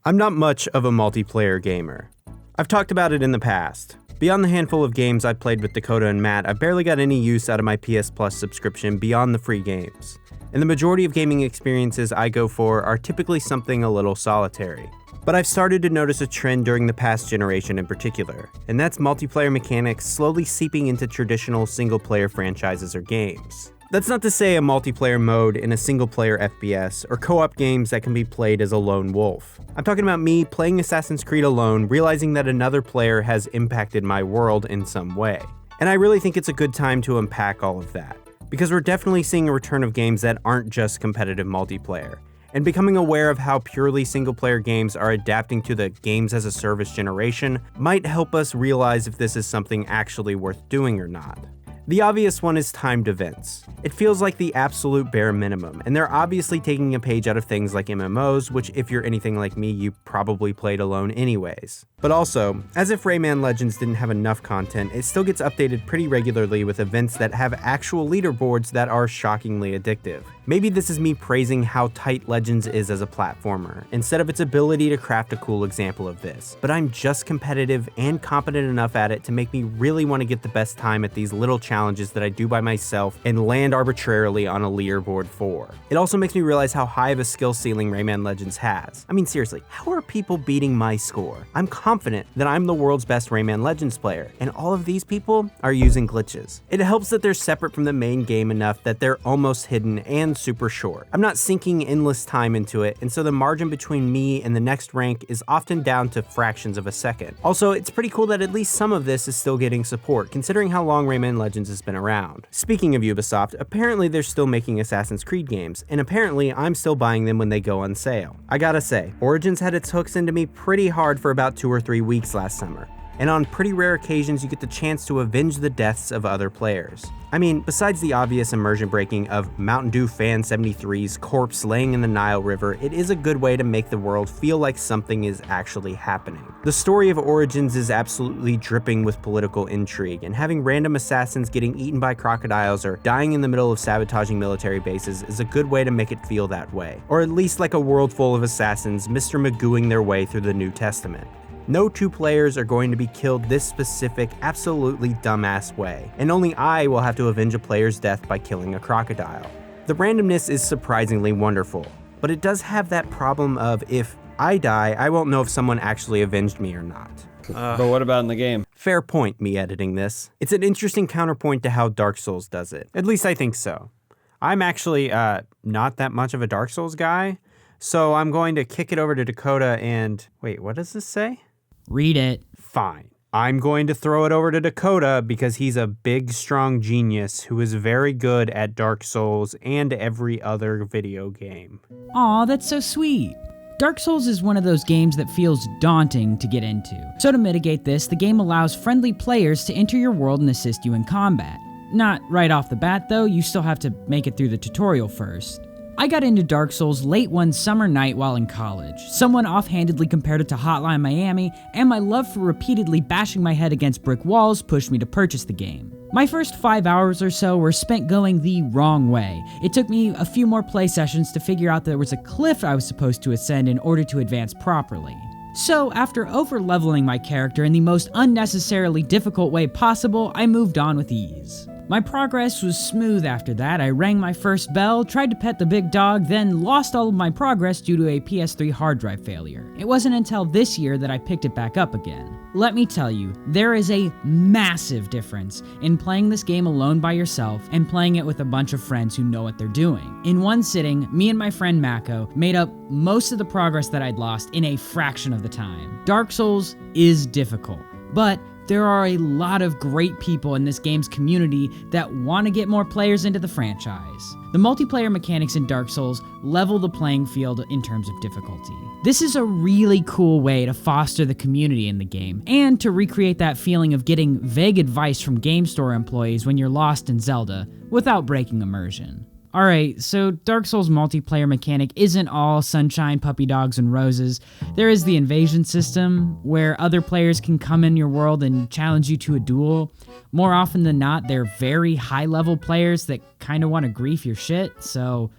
I'm not much of a multiplayer gamer. I've talked about it in the past. Beyond the handful of games I've played with Dakota and Matt, I barely got any use out of my PS Plus subscription beyond the free games. And the majority of gaming experiences I go for are typically something a little solitary. But I've started to notice a trend during the past generation in particular, and that's multiplayer mechanics slowly seeping into traditional single-player franchises or games. That's not to say a multiplayer mode in a single-player FPS or co-op games that can be played as a lone wolf. I'm talking about me playing Assassin's Creed alone, realizing that another player has impacted my world in some way. And I really think it's a good time to unpack all of that, because we're definitely seeing a return of games that aren't just competitive multiplayer. And becoming aware of how purely single-player games are adapting to the games-as-a-service generation might help us realize if this is something actually worth doing or not. The obvious one is timed events. It feels like the absolute bare minimum, and they're obviously taking a page out of things like MMOs, which if you're anything like me, you probably played alone anyways. But also, as if Rayman Legends didn't have enough content, it still gets updated pretty regularly with events that have actual leaderboards that are shockingly addictive. Maybe this is me praising how tight Legends is as a platformer, instead of its ability to craft a cool example of this, but I'm just competitive and competent enough at it to make me really want to get the best time at these little challenges that I do by myself and land arbitrarily on a leaderboard for. It also makes me realize how high of a skill ceiling Rayman Legends has. I mean seriously, how are people beating my score? I'm confident that I'm the world's best Rayman Legends player, and all of these people are using glitches. It helps that they're separate from the main game enough that they're almost hidden and super short. I'm not sinking endless time into it, and so the margin between me and the next rank is often down to fractions of a second. Also, it's pretty cool that at least some of this is still getting support, considering how long Rayman Legends has been around. Speaking of Ubisoft, apparently they're still making Assassin's Creed games, and apparently I'm still buying them when they go on sale. I gotta say, Origins had its hooks into me pretty hard for about 2 or 3 weeks last summer, and on pretty rare occasions you get the chance to avenge the deaths of other players. I mean, besides the obvious immersion breaking of Mountain Dew Fan 73's corpse laying in the Nile River, it is a good way to make the world feel like something is actually happening. The story of Origins is absolutely dripping with political intrigue, and having random assassins getting eaten by crocodiles or dying in the middle of sabotaging military bases is a good way to make it feel that way. Or at least like a world full of assassins Mr. Magooing their way through the New Testament. No 2 players are going to be killed this specific, absolutely dumbass way, and only I will have to avenge a player's death by killing a crocodile. The randomness is surprisingly wonderful, but it does have that problem of if I die, I won't know if someone actually avenged me or not. But what about in the game? Fair point, me editing this. It's an interesting counterpoint to how Dark Souls does it. At least I think so. I'm actually not that much of a Dark Souls guy, so I'm going to kick it over to Dakota and... Wait, what does this say? Read it. Fine. I'm going to throw it over to Dakota because he's a big, strong genius who is very good at Dark Souls and every other video game. Aw, that's so sweet. Dark Souls is one of those games that feels daunting to get into. So to mitigate this, the game allows friendly players to enter your world and assist you in combat. Not right off the bat though, you still have to make it through the tutorial first. I got into Dark Souls late one summer night while in college. Someone offhandedly compared it to Hotline Miami, and my love for repeatedly bashing my head against brick walls pushed me to purchase the game. My first 5 hours or so were spent going the wrong way. It took me a few more play sessions to figure out there was a cliff I was supposed to ascend in order to advance properly. So, after over-leveling my character in the most unnecessarily difficult way possible, I moved on with ease. My progress was smooth after that. I rang my first bell, tried to pet the big dog, then lost all of my progress due to a PS3 hard drive failure. It wasn't until this year that I picked it back up again. Let me tell you, there is a massive difference in playing this game alone by yourself and playing it with a bunch of friends who know what they're doing. In one sitting, me and my friend Mako made up most of the progress that I'd lost in a fraction of the time. Dark Souls is difficult, but there are a lot of great people in this game's community that want to get more players into the franchise. The multiplayer mechanics in Dark Souls level the playing field in terms of difficulty. This is a really cool way to foster the community in the game, and to recreate that feeling of getting vague advice from game store employees when you're lost in Zelda, without breaking immersion. Alright, so Dark Souls multiplayer mechanic isn't all sunshine, puppy dogs, and roses. There is the invasion system, where other players can come in your world and challenge you to a duel. More often than not, they're very high-level players that kinda wanna grief your shit, so...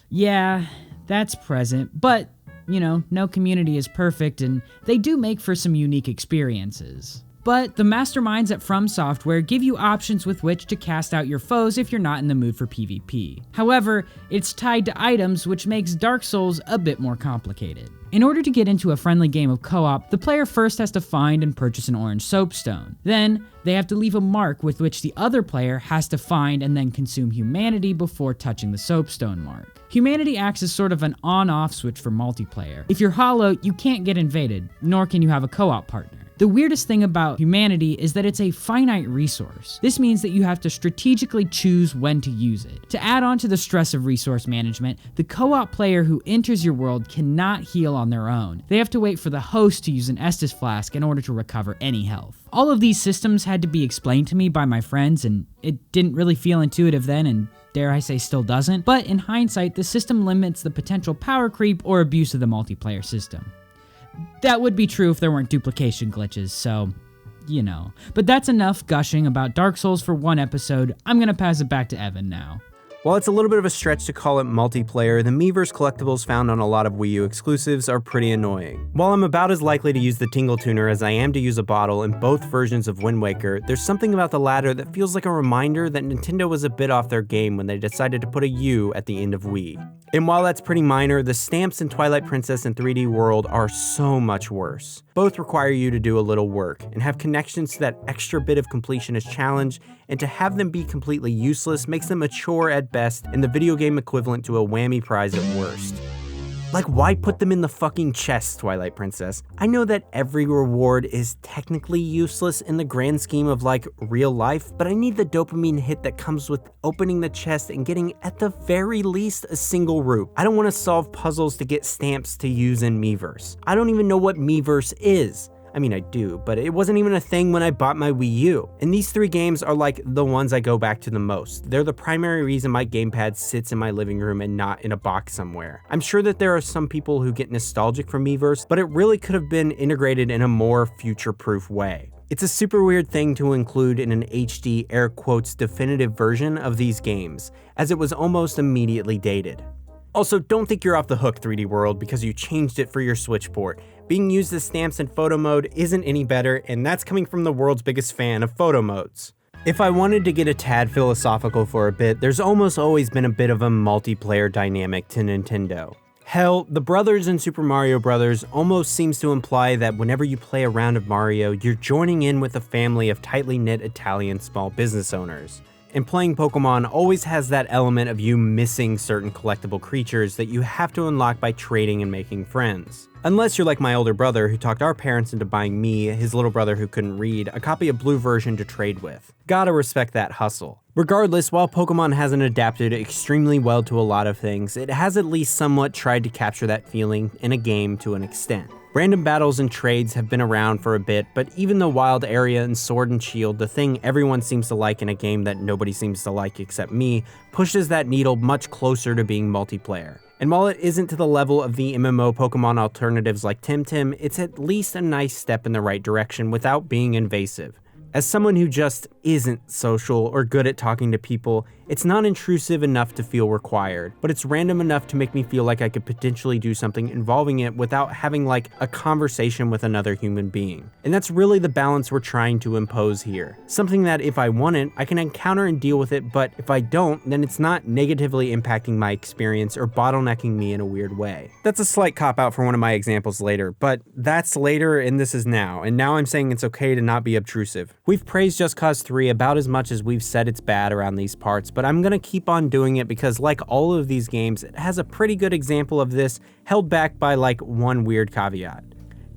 yeah, that's present, but no community is perfect, and they do make for some unique experiences. But the masterminds at From Software give you options with which to cast out your foes if you're not in the mood for PvP. However, it's tied to items, which makes Dark Souls a bit more complicated. In order to get into a friendly game of co-op, the player first has to find and purchase an orange soapstone. Then, they have to leave a mark with which the other player has to find and then consume humanity before touching the soapstone mark. Humanity acts as sort of an on-off switch for multiplayer. If you're hollow, you can't get invaded, nor can you have a co-op partner. The weirdest thing about humanity is that it's a finite resource. This means that you have to strategically choose when to use it. To add on to the stress of resource management, the co-op player who enters your world cannot heal on their own. They have to wait for the host to use an Estus flask in order to recover any health. All of these systems had to be explained to me by my friends, and it didn't really feel intuitive then, and dare I say still doesn't, but in hindsight, the system limits the potential power creep or abuse of the multiplayer system. That would be true if there weren't duplication glitches, so, But that's enough gushing about Dark Souls for one episode. I'm gonna pass it back to Evan now. While it's a little bit of a stretch to call it multiplayer, the Miiverse collectibles found on a lot of Wii U exclusives are pretty annoying. While I'm about as likely to use the Tingle Tuner as I am to use a bottle in both versions of Wind Waker, there's something about the latter that feels like a reminder that Nintendo was a bit off their game when they decided to put a U at the end of Wii. And while that's pretty minor, the stamps in Twilight Princess and 3D World are so much worse. Both require you to do a little work, and have connections to that extra bit of completionist challenge, and to have them be completely useless makes them a chore at best and the video game equivalent to a whammy prize at worst. Like, why put them in the fucking chest, Twilight Princess? I know that every reward is technically useless in the grand scheme of, real life, but I need the dopamine hit that comes with opening the chest and getting, at the very least, a single root. I don't want to solve puzzles to get stamps to use in Miiverse. I don't even know what Miiverse is. I mean, I do, but it wasn't even a thing when I bought my Wii U. And these three games are the ones I go back to the most. They're the primary reason my gamepad sits in my living room and not in a box somewhere. I'm sure that there are some people who get nostalgic from Miiverse, but it really could have been integrated in a more future-proof way. It's a super weird thing to include in an HD air quotes definitive version of these games, as it was almost immediately dated. Also, don't think you're off the hook, 3D World, because you changed it for your Switch port. Being used as stamps in photo mode isn't any better, and that's coming from the world's biggest fan of photo modes. If I wanted to get a tad philosophical for a bit, there's almost always been a bit of a multiplayer dynamic to Nintendo. Hell, the brothers in Super Mario Bros. Almost seems to imply that whenever you play a round of Mario, you're joining in with a family of tightly knit Italian small business owners. And playing Pokemon always has that element of you missing certain collectible creatures that you have to unlock by trading and making friends. Unless you're like my older brother who talked our parents into buying me, his little brother who couldn't read, a copy of Blue Version to trade with. Gotta respect that hustle. Regardless, while Pokemon hasn't adapted extremely well to a lot of things, it has at least somewhat tried to capture that feeling in a game to an extent. Random battles and trades have been around for a bit, but even the wild area and Sword and Shield, the thing everyone seems to like in a game that nobody seems to like except me, pushes that needle much closer to being multiplayer. And while it isn't to the level of the MMO Pokemon alternatives like Temtem, it's at least a nice step in the right direction without being invasive. As someone who just isn't social or good at talking to people, it's not intrusive enough to feel required, but it's random enough to make me feel like I could potentially do something involving it without having a conversation with another human being. And that's really the balance we're trying to impose here. Something that if I want it, I can encounter and deal with it, but if I don't, then it's not negatively impacting my experience or bottlenecking me in a weird way. That's a slight cop-out for one of my examples later, but that's later and this is now, and now I'm saying it's okay to not be obtrusive. We've praised Just Cause 3 about as much as we've said it's bad around these parts, but I'm gonna keep on doing it because like all of these games, it has a pretty good example of this held back by one weird caveat.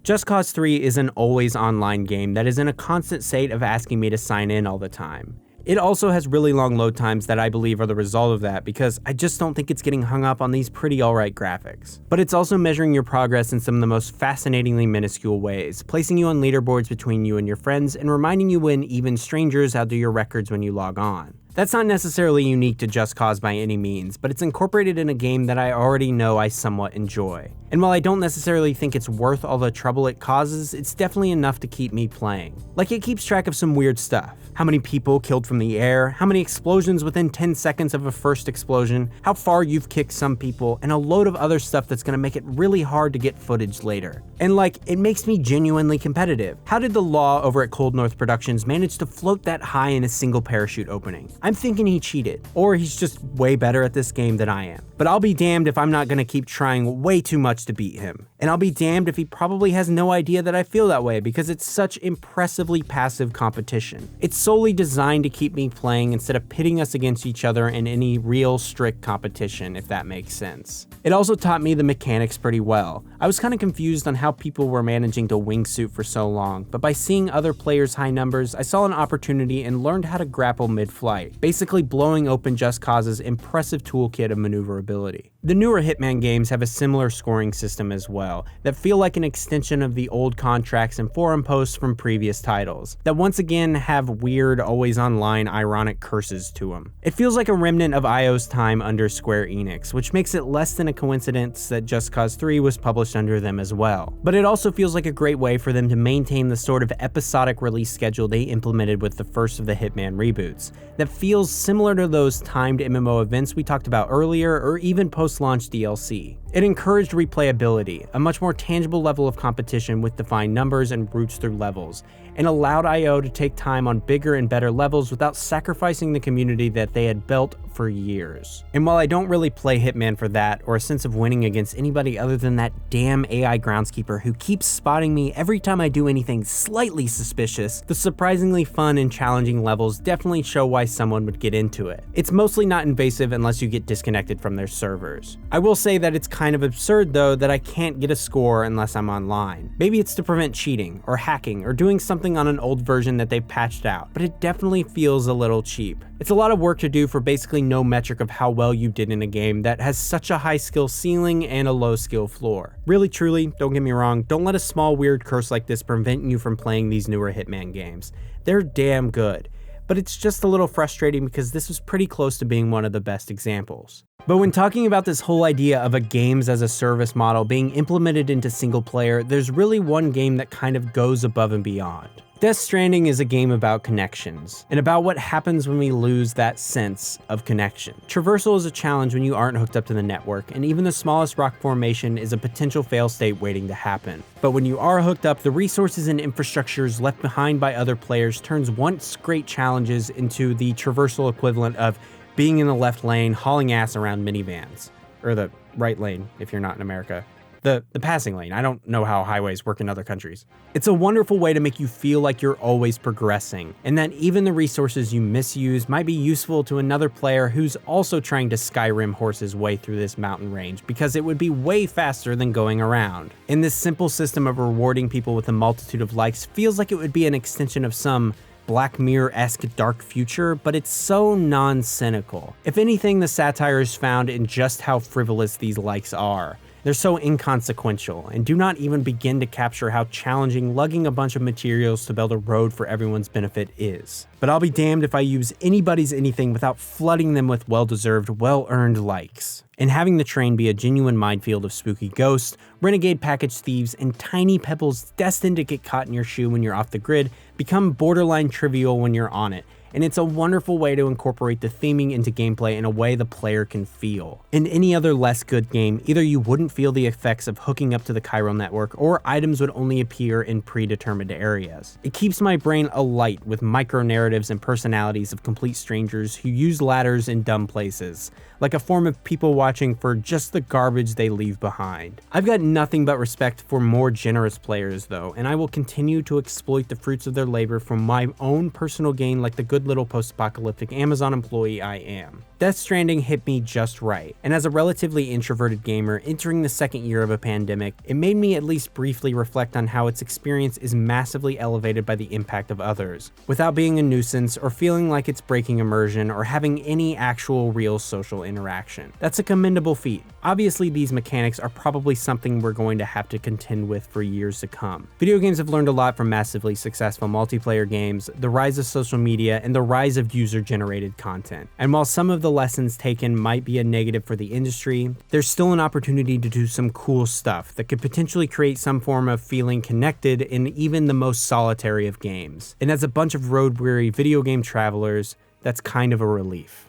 Just Cause 3 is an always online game that is in a constant state of asking me to sign in all the time. It also has really long load times that I believe are the result of that because I just don't think it's getting hung up on these pretty alright graphics. But it's also measuring your progress in some of the most fascinatingly minuscule ways, placing you on leaderboards between you and your friends and reminding you when even strangers outdo your records when you log on. That's not necessarily unique to Just Cause by any means, but it's incorporated in a game that I already know I somewhat enjoy. And while I don't necessarily think it's worth all the trouble it causes, it's definitely enough to keep me playing. Like, it keeps track of some weird stuff. How many people killed from the air, how many explosions within 10 seconds of a first explosion, how far you've kicked some people, and a load of other stuff that's gonna make it really hard to get footage later. And like, it makes me genuinely competitive. How did the law over at Cold North Productions manage to float that high in a single parachute opening? I'm thinking he cheated, or he's just way better at this game than I am. But I'll be damned if I'm not gonna keep trying way too much to beat him. And I'll be damned if he probably has no idea that I feel that way because it's such impressively passive competition. It's solely designed to keep me playing instead of pitting us against each other in any real strict competition, if that makes sense. It also taught me the mechanics pretty well. I was kind of confused on how people were managing to wingsuit for so long, but by seeing other players' high numbers, I saw an opportunity and learned how to grapple mid-flight, basically blowing open Just Cause's impressive toolkit of maneuverability. The newer Hitman games have a similar scoring system as well, that feel like an extension of the old contracts and forum posts from previous titles, that once again have weird, always online ironic curses to them. It feels like a remnant of IO's time under Square Enix, which makes it less than a coincidence that Just Cause 3 was published under them as well. But it also feels like a great way for them to maintain the sort of episodic release schedule they implemented with the first of the Hitman reboots, that feels similar to those timed MMO events we talked about earlier, or even post-launch DLC. It encouraged replayability, a much more tangible level of competition with defined numbers and routes through levels, and allowed IO to take time on bigger and better levels without sacrificing the community that they had built for years. And while I don't really play Hitman for that, or a sense of winning against anybody other than that damn AI groundskeeper who keeps spotting me every time I do anything slightly suspicious, the surprisingly fun and challenging levels definitely show why someone would get into it. It's mostly not invasive unless you get disconnected from their servers. I will say that it's kind of absurd though that I can't get a score unless I'm online. Maybe it's to prevent cheating, or hacking, or doing something on an old version that they patched out, but it definitely feels a little cheap. It's a lot of work to do for basically no metric of how well you did in a game that has such a high skill ceiling and a low skill floor. Really truly, don't get me wrong, don't let a small weird curse like this prevent you from playing these newer Hitman games. They're damn good. But it's just a little frustrating because this was pretty close to being one of the best examples. But when talking about this whole idea of a games as a service model being implemented into single player, there's really one game that kind of goes above and beyond. Death Stranding is a game about connections, and about what happens when we lose that sense of connection. Traversal is a challenge when you aren't hooked up to the network, and even the smallest rock formation is a potential fail state waiting to happen. But when you are hooked up, the resources and infrastructures left behind by other players turns once great challenges into the traversal equivalent of being in the left lane hauling ass around minivans, or the right lane if you're not in America. The passing lane. I don't know how highways work in other countries. It's a wonderful way to make you feel like you're always progressing, and that even the resources you misuse might be useful to another player who's also trying to Skyrim horse his way through this mountain range, because it would be way faster than going around. And this simple system of rewarding people with a multitude of likes feels like it would be an extension of some Black Mirror-esque dark future, but it's so non-cynical. If anything, the satire is found in just how frivolous these likes are. They're so inconsequential, and do not even begin to capture how challenging lugging a bunch of materials to build a road for everyone's benefit is. But I'll be damned if I use anybody's anything without flooding them with well-deserved, well-earned likes. And having the train be a genuine minefield of spooky ghosts, renegade package thieves, and tiny pebbles destined to get caught in your shoe when you're off the grid become borderline trivial when you're on it. And it's a wonderful way to incorporate the theming into gameplay in a way the player can feel. In any other less good game, either you wouldn't feel the effects of hooking up to the chiral network, or items would only appear in predetermined areas. It keeps my brain alight with micro-narratives and personalities of complete strangers who use ladders in dumb places, like a form of people watching for just the garbage they leave behind. I've got nothing but respect for more generous players though, and I will continue to exploit the fruits of their labor for my own personal gain like the good little post-apocalyptic Amazon employee I am. Death Stranding hit me just right, and as a relatively introverted gamer entering the second year of a pandemic, it made me at least briefly reflect on how its experience is massively elevated by the impact of others, without being a nuisance or feeling like it's breaking immersion or having any actual real social interaction. That's a commendable feat. Obviously, these mechanics are probably something we're going to have to contend with for years to come. Video games have learned a lot from massively successful multiplayer games, the rise of social media, and the rise of user-generated content. And while some of the lessons taken might be a negative for the industry, there's still an opportunity to do some cool stuff that could potentially create some form of feeling connected in even the most solitary of games. And as a bunch of road-weary video game travelers, that's kind of a relief.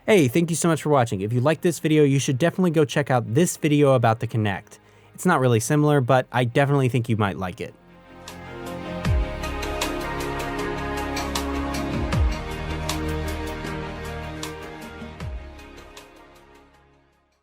Hey, thank you so much for watching. If you liked this video, you should definitely go check out this video about the Kinect. It's not really similar, but I definitely think you might like it.